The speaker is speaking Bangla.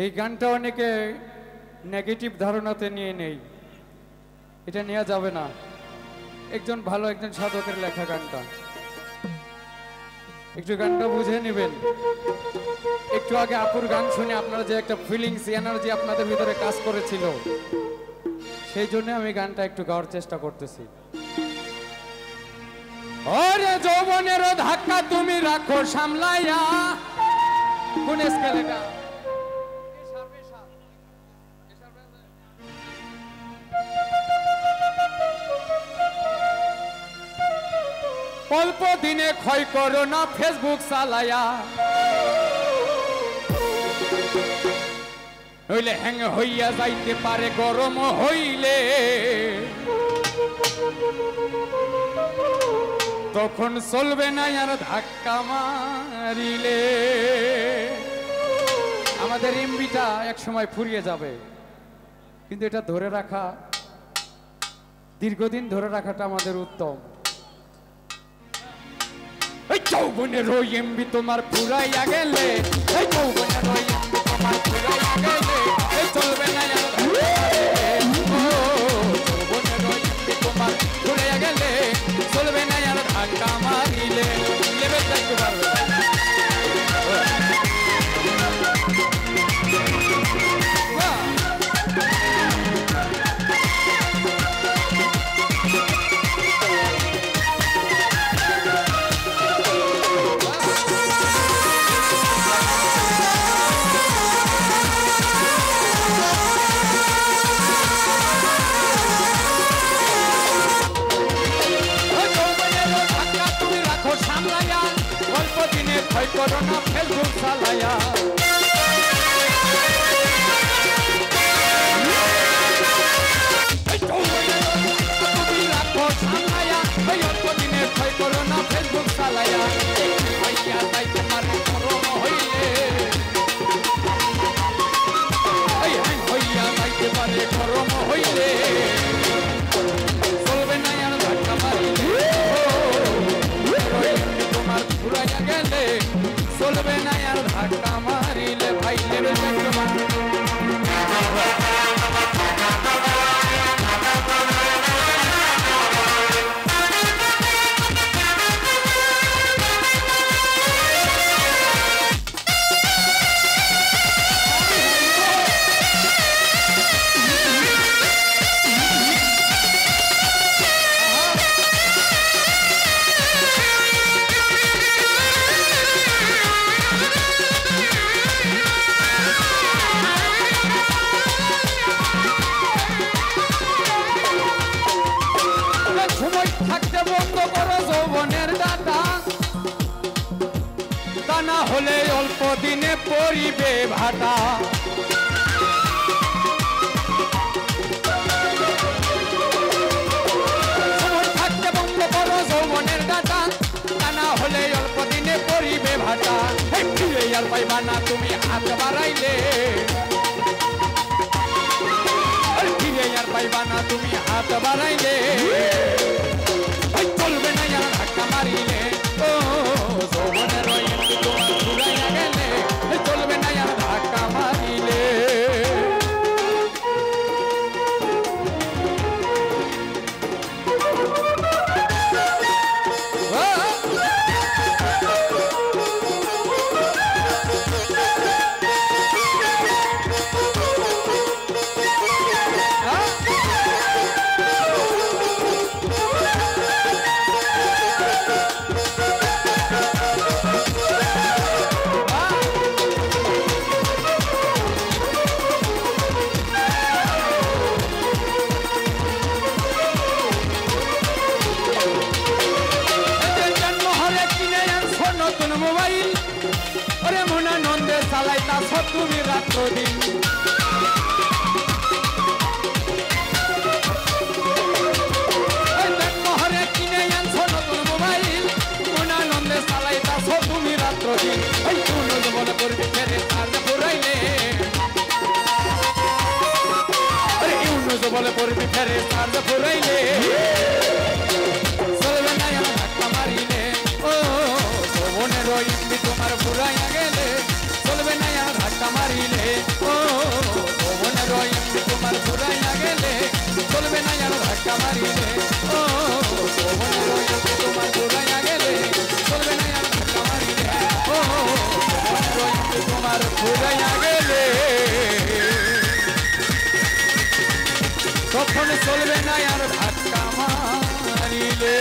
এই গানটা অনেকে নেগেটিভ ধারণাতে নিয়ে নেই, এটা নেওয়া যাবে না। একজন ভালো একজন সাধকের লেখা গানটা, একটু গানটা বুঝে নেবেন। একটু আগে আপুর গান শুনে আপনারা যে একটা ফিলিংস এনার্জি আপনাদের ভিতরে কাজ করেছিল, সেই জন্য আমি গানটা একটু গাওয়ার চেষ্টা করতেছি। ওরে যৌবনের ধাক্কা তুমি রাখো সামলাইয়া। কোন স্কেল এটা? অল্প দিনে ক্ষয় করো না ফেসবুক চালায়া, নইলে হ্যাং হইয়া যাইতে পারে গরম হইলে, তখন চলবে না আর ধাক্কা মারিলে। আমাদের এমবিটা এক সময় ফুরিয়ে যাবে, কিন্তু এটা ধরে রাখা, দীর্ঘদিন ধরে রাখাটা আমাদের উত্তম। এই যৌবনের ওই এমবি তোমার ফুরাইয়া গেলে, এই যৌবনের ওই এমবি তোমার ফুরাইয়া গেলে, এই চলবে না আর যৌবনের ওই এমবি তোমার ফুরাইয়া গেলে, চলবে না আর ধাক্কা মারিলে। লেভেলটা একটু পারবে ভয় করো না ফেসবুক চালায়া। তুমি রাখো সামলায়া, ওই অল্প দিনে ভয় করো না ফেসবুক চালায়া। হইয়া যাইতে পারে গরম হইলে, হইয়া যাইতে পারে গরম হইলে, চলবে না আর ধাক্কা মারিলে। তোমার ঘুরাইয়া গেলে, চলবে না আর ধাক্কা মারিলে। ভাই লেবে থাকতে বন্ধ করো যৌবনের ডাটা, তা না হলে অল্প দিনে পড়িবে ভাটা। থাকতে বন্ধ করো যৌবনের ডাটা, তা না হলে অল্প দিনে পড়িবে ভাটা। ফিরে আর পাইবা না তুমি হাত বাড়াইলে, ফিরে আর পাইবা না তুমি হাত বাড়াইলে, চলবে না আর ধাক্কা মারিলে। ও যৌবনের ওই এমবি তোমার ফুরাইয়া গেলে, চলবে না আর ধাক্কা মারিলে। মোবাইল ওরে মনা নন্দে চালাইতা তুমি রাত্র দিন, মহরে কিনে আনছো নতুন মোবাইল, মনা নন্দে চালাইতা তুমি রাত্র দিন। ওই শুনো বলে করবি ফেরে চার্জ ফুরাইলে, আরে ইউনো বলে করবি ফেরে চার্জ ফুরাইলে, চলবে না আর ধাক্কা মারিলে। ও যৌবনের ওই এমবি তোমার ফুরাইয়া গেলে, চলবে না আর ধাক্কা মারিলে। মারিলে ও ভুবনের এমনি তোমার ঘুরাইয়া গেলে চলবে না আর ধাক্কা মারিলে ও ভুবনের এমনি তোমার ঘুরাইয়া গেলে চলবে না আর ধাক্কা মারিলে ও ভুবনের এমনি তোমার ঘুরাইয়া গেলে তখন চলবে না আর ধাক্কা মারিলে